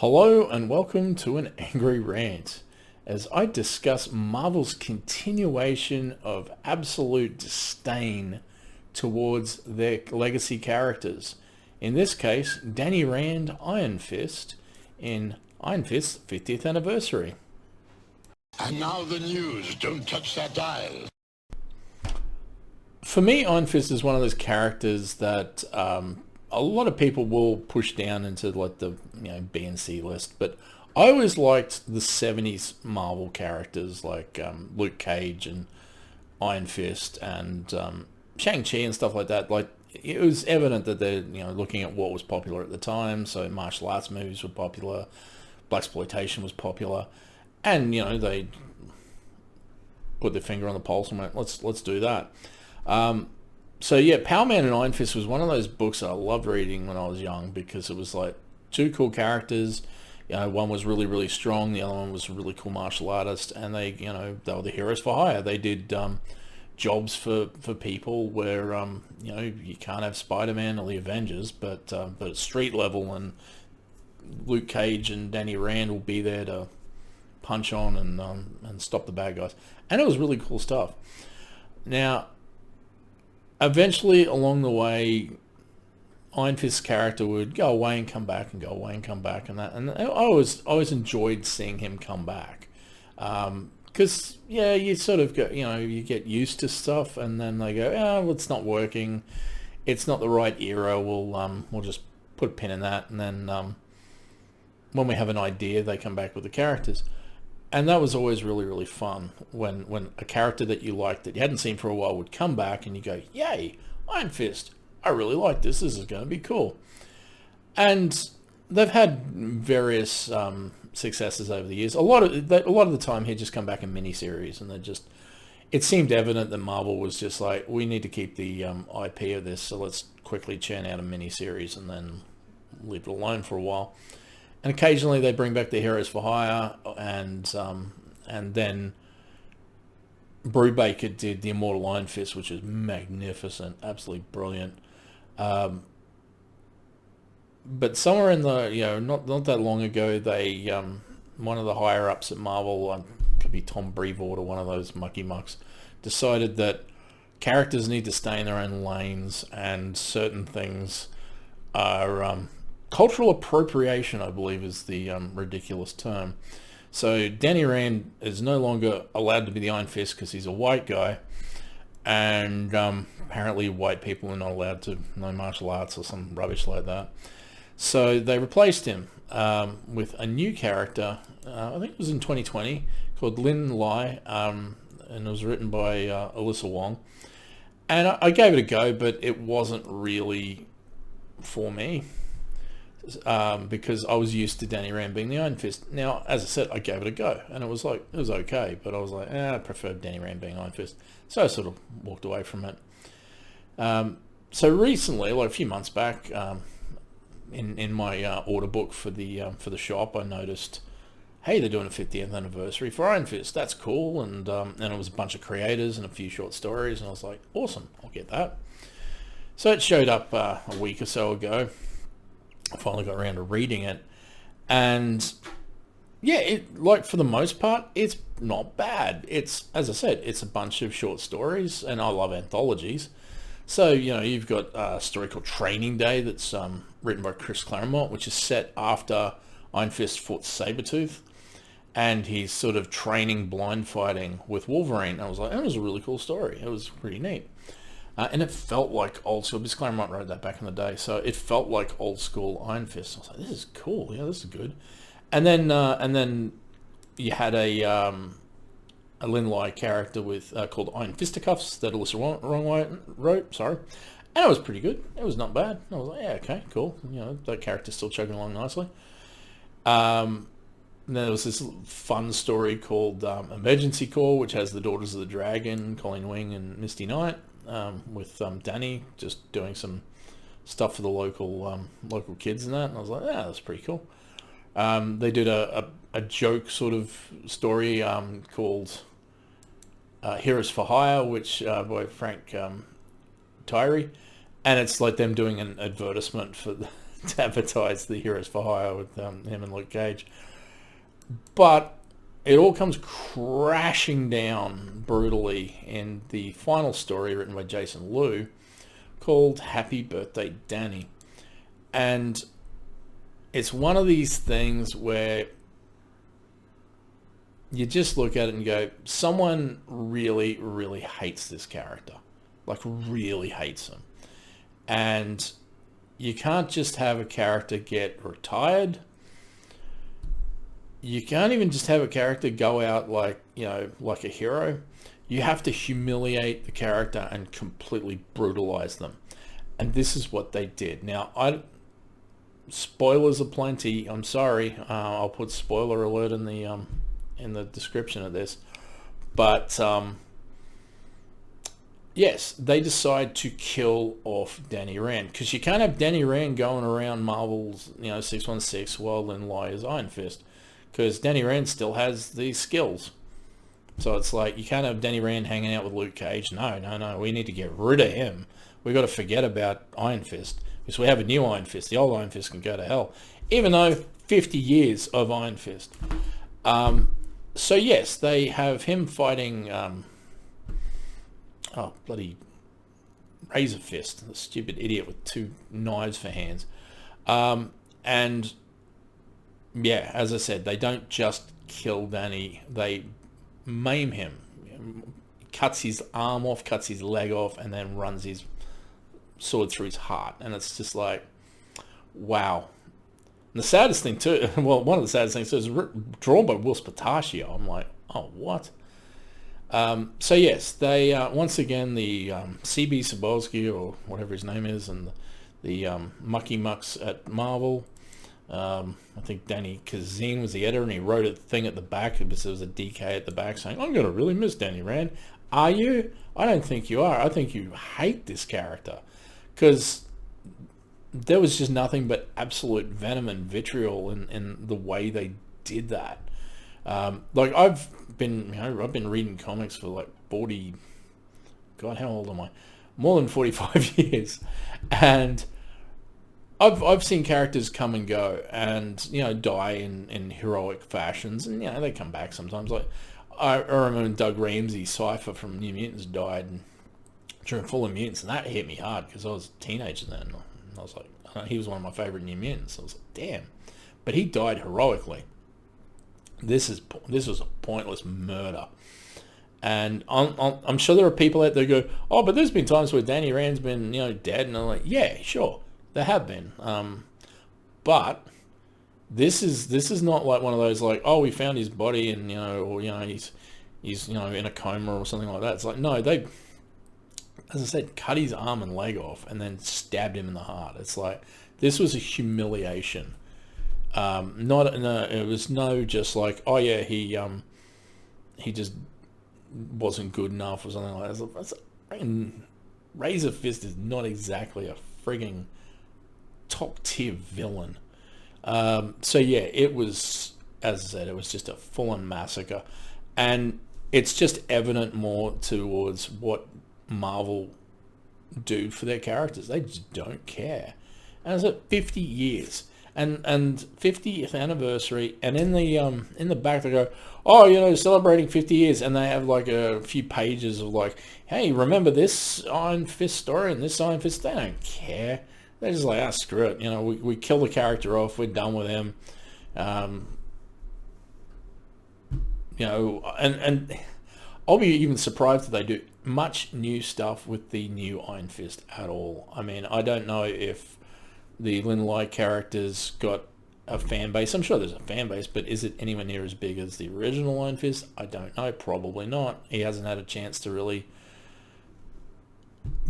Hello and welcome to an angry rant as I discuss Marvel's continuation of absolute disdain towards their legacy characters. In this case, Danny Rand Iron Fist in Iron Fist's 50th anniversary. And now the news. Don't touch that dial. For me, Iron Fist is one of those characters that a lot of people will push down into like the B and C list, but I always liked the 70s Marvel characters like Luke Cage and Iron Fist and Shang-Chi and stuff like that. Like it was evident that they're looking at what was popular at the time. So martial arts movies were popular, blaxploitation was popular, and they put their finger on the pulse and went, let's do that. So yeah, Power Man and Iron Fist was one of those books that I loved reading when I was young because it was like two cool characters. One was really, really strong. The other one was a really cool martial artist, and they were the heroes for hire. They did jobs for people where you can't have Spider-Man or the Avengers, but at street level, and Luke Cage and Danny Rand will be there to punch on and stop the bad guys, and it was really cool stuff. Now, eventually, along the way, Iron Fist's character would go away and come back and go away and come back, and I always enjoyed seeing him come back, because you sort of go, you get used to stuff, and then they go, well, it's not working, it's not the right era. We'll just put a pin in that, and then when we have an idea, they come back with the characters. And that was always really, really fun when a character that you liked that you hadn't seen for a while would come back and you go, yay, Iron Fist, I really like this is going to be cool. And they've had various successes over the years. A lot of the time he'd just come back in miniseries, and it seemed evident that Marvel was just like, we need to keep the IP of this, so let's quickly churn out a miniseries and then leave it alone for a while. And occasionally they bring back the heroes for hire, and then Brubaker did the Immortal Iron Fist, which is magnificent, absolutely brilliant. But somewhere in the not that long ago, they one of the higher ups at Marvel, could be Tom Brevoort or one of those mucky mucks, decided that characters need to stay in their own lanes, and certain things are cultural appropriation, I believe, is the ridiculous term. So Danny Rand is no longer allowed to be the Iron Fist because he's a white guy, and apparently white people are not allowed to know martial arts or some rubbish like that. So they replaced him with a new character, I think it was in 2020, called Lin Lai, and it was written by Alyssa Wong. And I gave it a go, but it wasn't really for me. Because I was used to Danny Rand being the Iron Fist. Now, as I said, I gave it a go, and it was okay, but I was like, I prefer Danny Rand being Iron Fist, so I sort of walked away from it. So recently, like a few months back, in my order book for the shop, I noticed, hey, they're doing a 50th anniversary for Iron Fist. That's cool, and it was a bunch of creators and a few short stories, and I was like, awesome, I'll get that. So it showed up a week or so ago. I finally got around to reading it, and yeah, for the most part, it's not bad. It's, as I said, it's a bunch of short stories, and I love anthologies. So you've got a story called Training Day that's written by Chris Claremont, which is set after Iron Fist fought Sabretooth, and he's sort of training blind fighting with Wolverine. And I was like, that was a really cool story. It was pretty neat. And it felt like old school, because Claremont wrote that back in the day, so it felt like old school Iron Fist. I was like, this is cool, yeah, this is good. And then you had a Lin Lai character with called Iron Fisticuffs that Alyssa Wong wrote, sorry, and it was pretty good. It was not bad. I was like, yeah, okay, cool. That character's still chugging along nicely. And then there was this fun story called Emergency Call, which has the Daughters of the Dragon, Colleen Wing and Misty Knight. With Danny just doing some stuff for the local kids and that, and I was like, yeah, that's pretty cool. They did a joke sort of story called Heroes for Hire, which by Frank Tyree, and it's like them doing an advertisement for to advertise the Heroes for Hire with him and Luke Cage. But it all comes crashing down brutally in the final story written by Jason Liu called Happy Birthday Danny. And it's one of these things where you just look at it and go, someone really, really hates this character. Like, really hates him. And you can't just have a character get retired. You can't even just have a character go out like, like a hero. You have to humiliate the character and completely brutalize them. And this is what they did. Now, spoilers aplenty. I'm sorry. I'll put spoiler alert in the description of this. But yes, they decide to kill off Danny Rand, because you can't have Danny Rand going around Marvel's 616 while in Liar's Iron Fist, because Danny Rand still has these skills. So it's like, you can't have Danny Rand hanging out with Luke Cage. No, we need to get rid of him. We've got to forget about Iron Fist, because we have a new Iron Fist. The old Iron Fist can go to hell, even though 50 years of Iron Fist. So yes, they have him fighting bloody Razor Fist, the stupid idiot with 2 knives for hands. And yeah, as I said, they don't just kill Danny, they maim him, cuts his arm off, cuts his leg off, and then runs his sword through his heart. And it's just like, wow. And the saddest thing too, well, one of the saddest things too, is drawn by Will Spatacchio. I'm like, oh, what? So yes, they once again, the CB Cebulski, or whatever his name is, and the Mucky Mucks at Marvel. I think Danny Kazin was the editor, and he wrote a thing at the back because there was a DK at the back saying, I'm going to really miss Danny Rand. Are you? I don't think you are. I think you hate this character, because there was just nothing but absolute venom and vitriol in the way they did that. Like, I've been reading comics for like 40, God, how old am I? More than 45 years. And I've seen characters come and go and, die in heroic fashions, and, they come back sometimes. Like, I remember when Doug Ramsey, Cypher from New Mutants, died during Full of Mutants, and that hit me hard because I was a teenager then. And I was like, he was one of my favorite New Mutants. I was like, damn. But he died heroically. This was a pointless murder. And I'm sure there are people out there who go, oh, but there's been times where Danny Rand's been, dead. And I'm like, yeah, sure, there have been. But this is not like one of those like, oh, we found his body and, he's in a coma or something like that. It's like, no, they, as I said, cut his arm and leg off and then stabbed him in the heart. It's like, this was a humiliation. It was no just like, oh yeah, he just wasn't good enough or something like that. Razor Fist is not exactly a frigging top tier villain. So yeah, it was, as I said, it was just a full-on massacre, and it's just evident more towards what Marvel do for their characters. They just don't care. And it's at 50 years. And 50th anniversary, and in the back they go, oh, celebrating 50 years, and they have like a few pages of like, hey, remember this Iron Fist story and this Iron Fist? They don't care. They're just like, screw it. We kill the character off. We're done with him. And I'll be even surprised if they do much new stuff with the new Iron Fist at all. I mean, I don't know if the Lin Lai character's got a fan base. I'm sure there's a fan base, but is it anywhere near as big as the original Iron Fist? I don't know. Probably not. He hasn't had a chance to really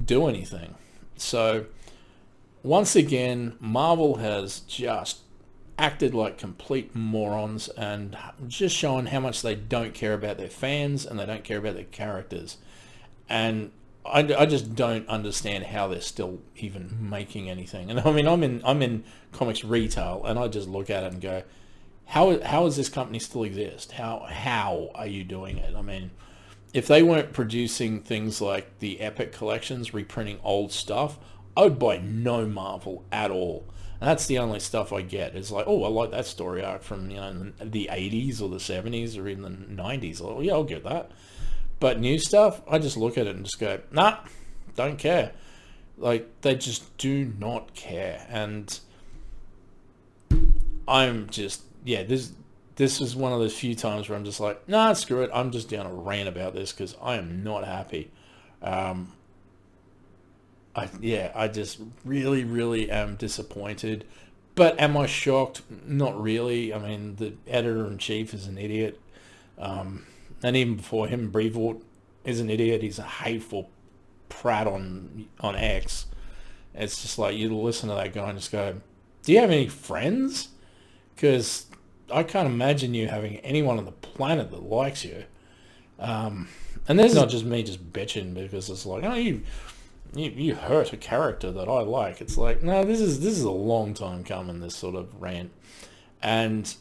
do anything. So, once again, Marvel has just acted like complete morons and just shown how much they don't care about their fans and they don't care about their characters. And I just don't understand how they're still even making anything. And I mean, I'm in comics retail, and I just look at it and go, how does this company still exist? How are you doing it? I mean, if they weren't producing things like the Epic collections, reprinting old stuff, I would buy no Marvel at all. And that's the only stuff I get. It's like, oh, I like that story arc from, the 80s or the 70s or even the 90s. Like, well, yeah, I'll get that. But new stuff, I just look at it and just go, nah, don't care. Like, they just do not care. And I'm just, yeah, this is one of those few times where I'm just like, nah, screw it. I'm just down a rant about this because I am not happy. I just really, really am disappointed. But am I shocked? Not really. I mean, the editor-in-chief is an idiot. And even before him, Brevoort is an idiot. He's a hateful prat on X. It's just like, you listen to that guy and just go, do you have any friends? Because I can't imagine you having anyone on the planet that likes you. And this is not just me just bitching because it's like, oh, you hurt a character that I like. It's like, no, this is a long time coming, this sort of rant. And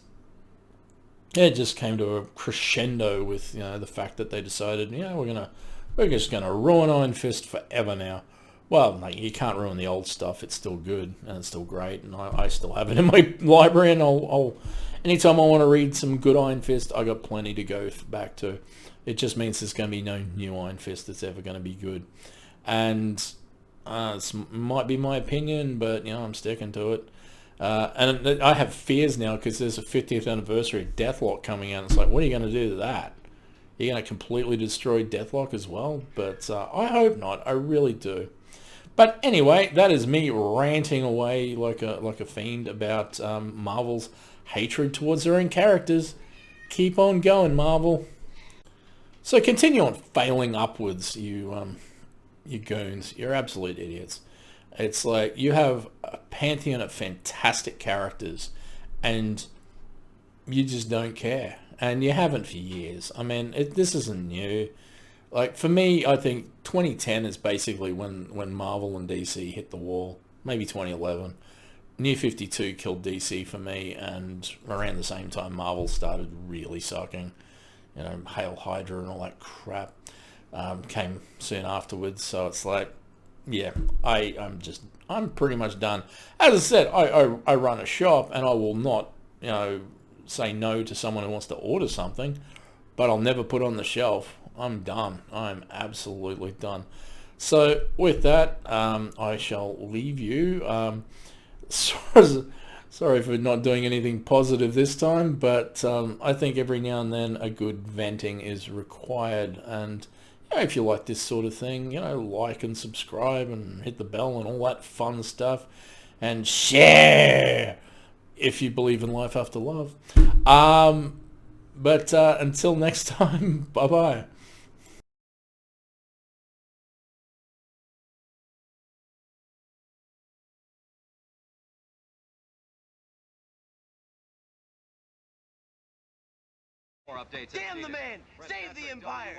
it just came to a crescendo with, the fact that they decided, we're just gonna ruin Iron Fist forever now. Well, like, you can't ruin the old stuff. It's still good and it's still great, and I still have it in my library. And I'll anytime I want to read some good Iron Fist, I got plenty to go back to. It just means there's going to be no new Iron Fist that's ever going to be good. And it might be my opinion, but I'm sticking to it. And I have fears now because there's a 50th anniversary of Deathlock coming out. It's like, what are you going to do to that? You're going to completely destroy Deathlock as well? But I hope not. I really do. But anyway, that is me ranting away like a fiend about Marvel's hatred towards their own characters. Keep on going, Marvel. So continue on failing upwards, you goons. You're absolute idiots. It's like you have a pantheon of fantastic characters and you just don't care. And you haven't for years. I mean, this isn't new. Like, for me, I think 2010 is basically when Marvel and DC hit the wall. Maybe 2011. New 52 killed DC for me, and around the same time Marvel started really sucking. Hail Hydra and all that crap came soon afterwards. So it's like, yeah, I'm pretty much done. As I said, I run a shop, and I will not, say no to someone who wants to order something, but I'll never put it on the shelf. I'm done. I'm absolutely done. So with that, I shall leave you. Sorry for not doing anything positive this time, but I think every now and then a good venting is required. And if you like this sort of thing, like and subscribe and hit the bell and all that fun stuff, and share if you believe in life after love. But until next time, bye bye. More updates. Damn the man! Save the Empire!